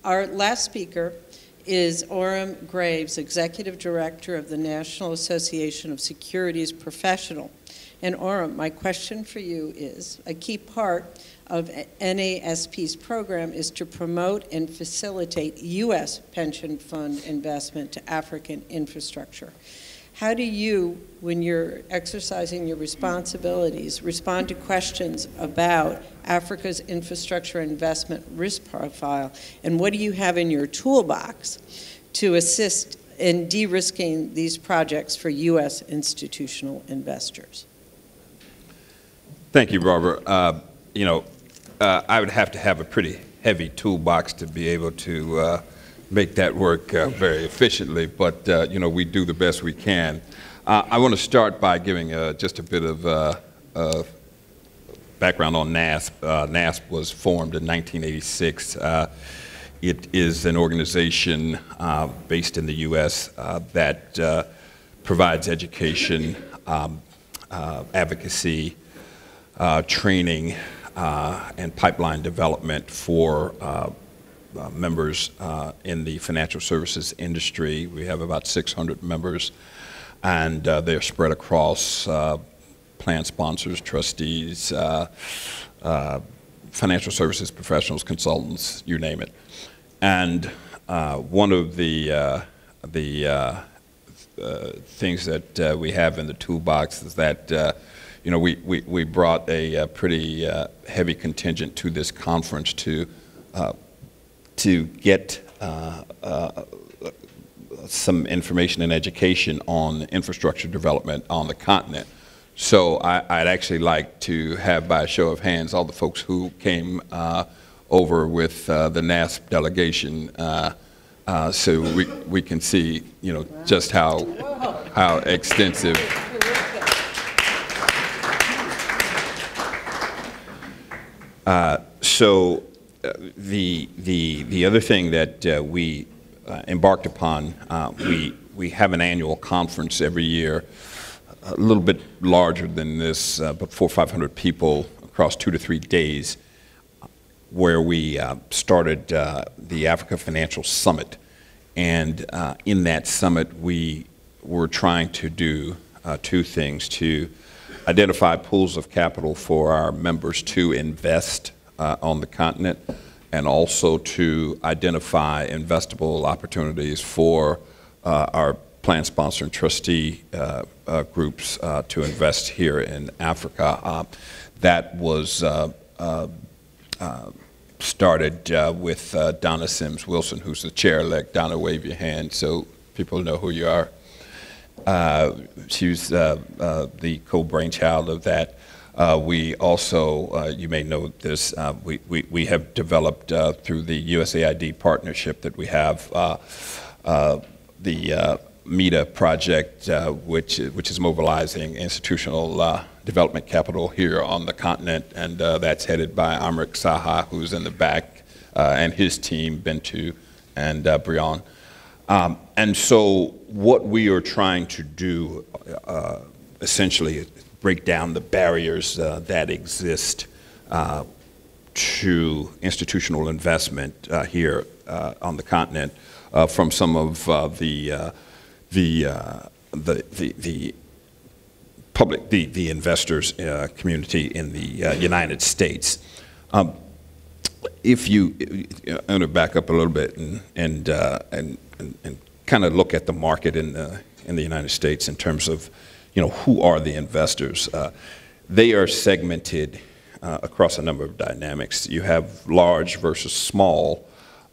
Our last speaker is Orim Graves, Executive Director of the National Association of Securities Professionals. And Orim, my question for you is, a key part of NASP's program is to promote and facilitate U.S. pension fund investment to African infrastructure. How do you, when you're exercising your responsibilities, respond to questions about Africa's infrastructure investment risk profile, and what do you have in your toolbox to assist in de-risking these projects for U.S. institutional investors? Thank you, Barbara. I would have to have a pretty heavy toolbox to be able to make that work very efficiently, but we do the best we can. I want to start by giving just a bit of background on NASP. NASP was formed in 1986. It is an organization based in the U.S. That provides education, advocacy, training, and pipeline development for members in the financial services industry. We have about 600 members, and they're spread across plan sponsors, trustees, financial services professionals, consultants, you name it. And one of the things that we have in the toolbox is that we brought a pretty heavy contingent to this conference to get some information and education on infrastructure development on the continent. So I'd actually like to have, by a show of hands, all the folks who came over with the NASP delegation, so we can see, just how extensive. So the other thing that we embarked upon, we have an annual conference every year, a little bit larger than this, but 400 or 500 people across 2 to 3 days, where we started the Africa Financial Summit. And in that summit, we were trying to do 2 things: to identify pools of capital for our members to invest on the continent, and also to identify investable opportunities for our plan sponsor and trustee groups to invest here in Africa. That was started with Donna Sims Wilson, who's the chair-elect. Donna, wave your hand so people know who you are. She was the co-brainchild of that. We also, you may know this, we have developed through the USAID partnership that we have the META project, which is mobilizing institutional development capital here on the continent, and that's headed by Amrik Saha, who's in the back, and his team, Bentu and Brian. And so what we are trying to do essentially is break down the barriers that exist to institutional investment here on the continent from some of the public, the investors community in the United States. If you, I'm going to back up a little bit and kind of look at the market in the United States in terms of, who are the investors. They are segmented across a number of dynamics. You have large versus small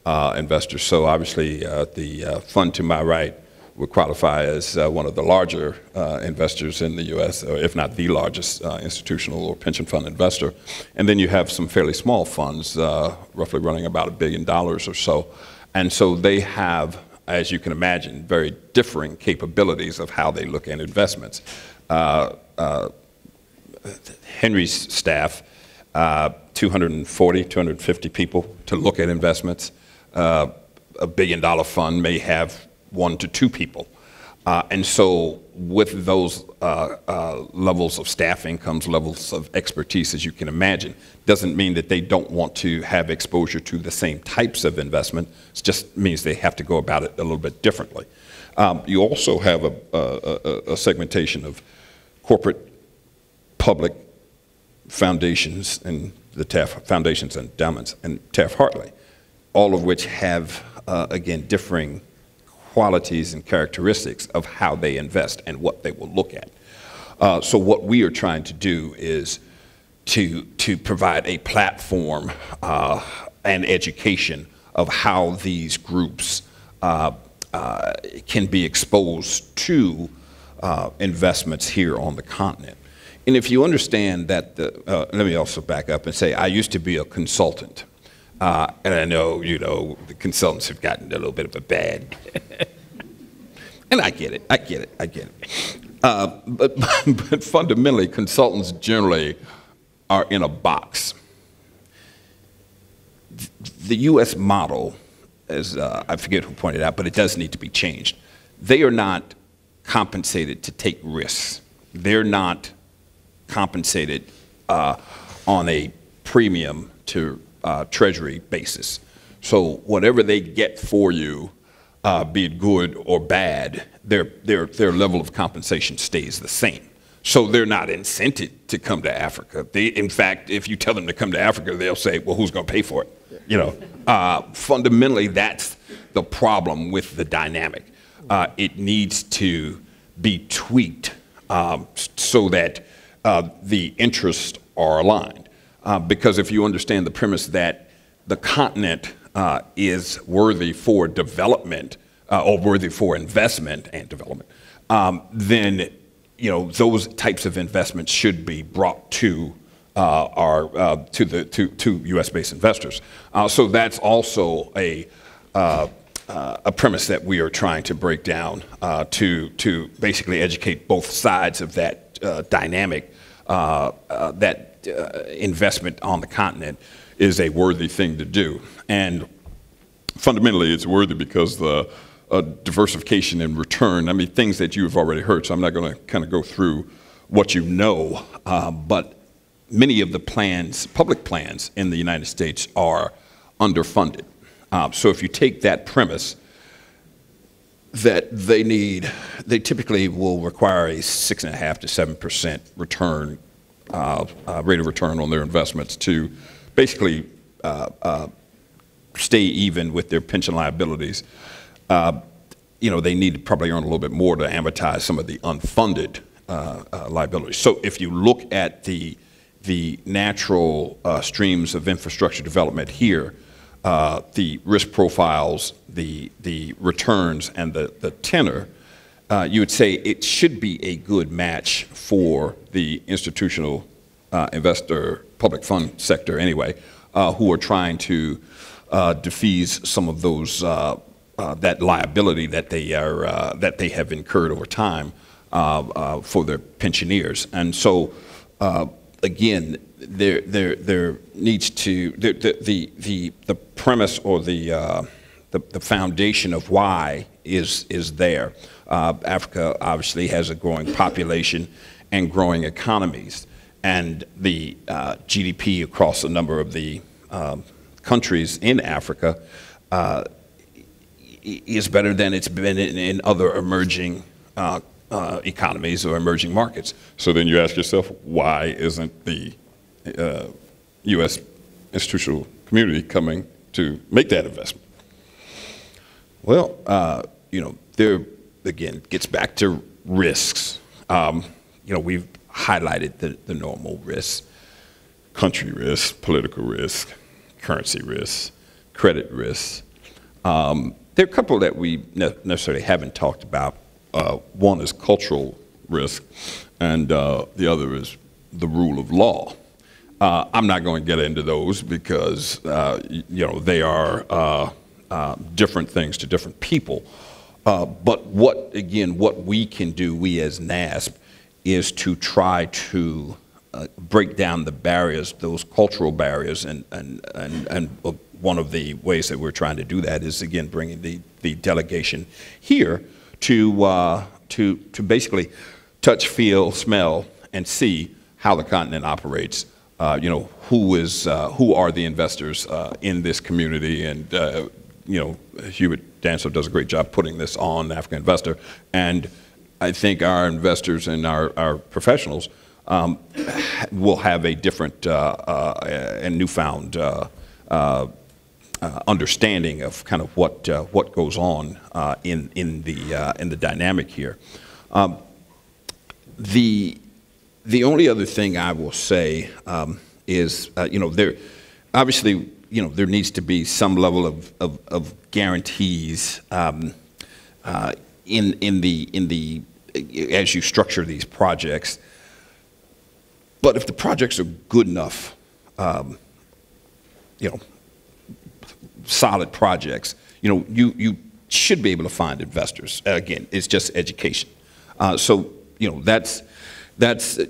investors. So obviously the fund to my right would qualify as one of the larger investors in the U.S., or if not the largest institutional or pension fund investor. And then you have some fairly small funds, roughly running about $1 billion or so. And so they have, as you can imagine, very differing capabilities of how they look at investments. Henry's staff, 240, 250 people to look at investments. A $1 billion fund may have 1 to 2 people. And so with those levels of staffing comes levels of expertise, as you can imagine. Doesn't mean that they don't want to have exposure to the same types of investment. It just means they have to go about it a little bit differently. You also have a segmentation of corporate, public foundations, and the Taft Foundations and Endowments and Taft-Hartley, all of which have, again, differing qualities and characteristics of how they invest and what they will look at. So what we are trying to do is to provide a platform and education of how these groups can be exposed to investments here on the continent. And if you understand that, let me also back up and say I used to be a consultant. And I know, the consultants have gotten a little bit of a bad, and I get it. But fundamentally, consultants generally are in a box. The U.S. model, as I forget who pointed out, but it does need to be changed. They are not compensated to take risks. They're not compensated on a premium to treasury basis. So whatever they get for you, be it good or bad, their level of compensation stays the same. So they're not incented to come to Africa. In fact, if you tell them to come to Africa, they'll say, well, who's going to pay for it? Fundamentally, that's the problem with the dynamic. It needs to be tweaked so that the interests are aligned. Because if you understand the premise that the continent is worthy for development or worthy for investment and development, then those types of investments should be brought to to U.S.-based investors. So that's also a premise that we are trying to break down to basically educate both sides of that dynamic. That investment on the continent is a worthy thing to do, and fundamentally, it's worthy because the diversification and return. I mean, things that you have already heard. So I'm not going to kind of go through what you know, but many of the plans, public plans in the United States, are underfunded. So if you take that premise, that they typically will require a 6.5% to 7% return, rate of return on their investments to basically stay even with their pension liabilities. They need to probably earn a little bit more to amortize some of the unfunded liabilities. So if you look at the natural streams of infrastructure development here, the risk profiles, the returns, and the tenor, you would say it should be a good match for the institutional investor, public fund sector anyway, who are trying to defease some of those that liability that they have incurred over time for their pensioners. And so again, there needs to the premise or the foundation of why is there. Africa obviously has a growing population and growing economies, and the GDP across a number of the countries in Africa is better than it's been in other emerging economies or emerging markets. So then you ask yourself, why isn't the U.S. institutional community coming to make that investment? Well, there again gets back to risks. We've highlighted the normal risks: country risk, political risk, currency risk, credit risk. There are a couple that we necessarily haven't talked about. One is cultural risk, and the other is the rule of law. I'm not going to get into those because they are different things to different people. But what we can do, we as NASP, is to try to break down the barriers, those cultural barriers, and one of the ways that we're trying to do that is, again, bringing the delegation here to to basically touch, feel, smell, and see how the continent operates. You know, who are the investors in this community, and you know, Hubert Danso does a great job putting this on African Investor, and I think our investors and our professionals will have a different and newfound understanding of kind of what goes on in the dynamic here. The only other thing I will say is, you know, there obviously, you know, there needs to be some level of guarantees in the as you structure these projects. But if the projects are good enough, you know, solid projects, you know, you should be able to find investors. Again, it's just education. So, you know, that's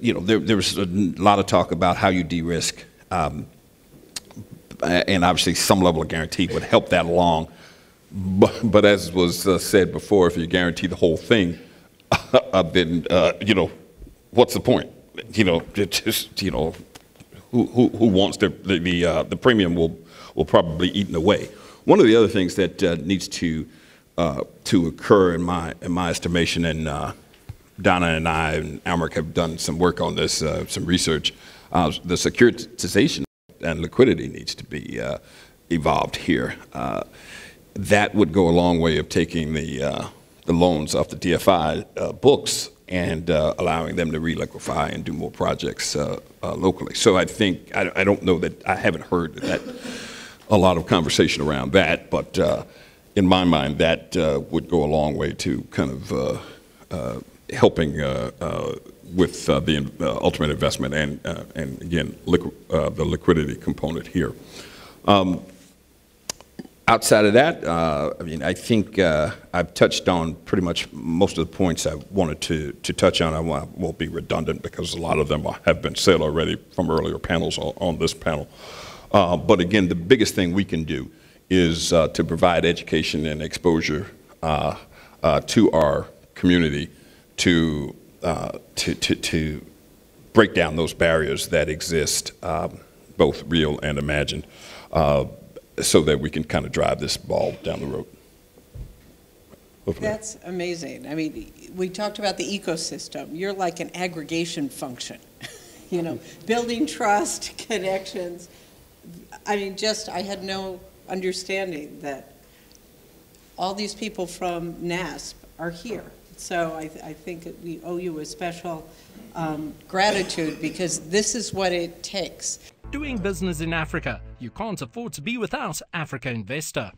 you know, there was a lot of talk about how you de-risk, and obviously some level of guarantee would help that along. But as was said before, if you guarantee the whole thing, then you know, what's the point? You know, just, you know, who wants the premium will probably be eaten away. One of the other things that needs to occur in my estimation, and Donna and I and Almeric have done some work on this, some research. The securitization and liquidity needs to be evolved here. That would go a long way of taking the loans off the DFI books and allowing them to reliquify and do more projects locally. So I think, I don't know that, I haven't heard that a lot of conversation around that, but in my mind, that would go a long way to kind of helping with the ultimate investment and again, the liquidity component here. Outside of that, I mean, I think I've touched on pretty much most of the points I wanted to touch on. I won't be redundant because a lot of them have been said already from earlier panels on this panel. But again, the biggest thing we can do is to provide education and exposure to our community to break down those barriers that exist, both real and imagined, so that we can kind of drive this ball down the road. That's amazing. I mean, we talked about the ecosystem. You're like an aggregation function, you know, building trust, connections. I mean, I had no understanding that all these people from NASP are here. So I think that we owe you a special gratitude, because this is what it takes. Doing business in Africa. You can't afford to be without Africa Investor.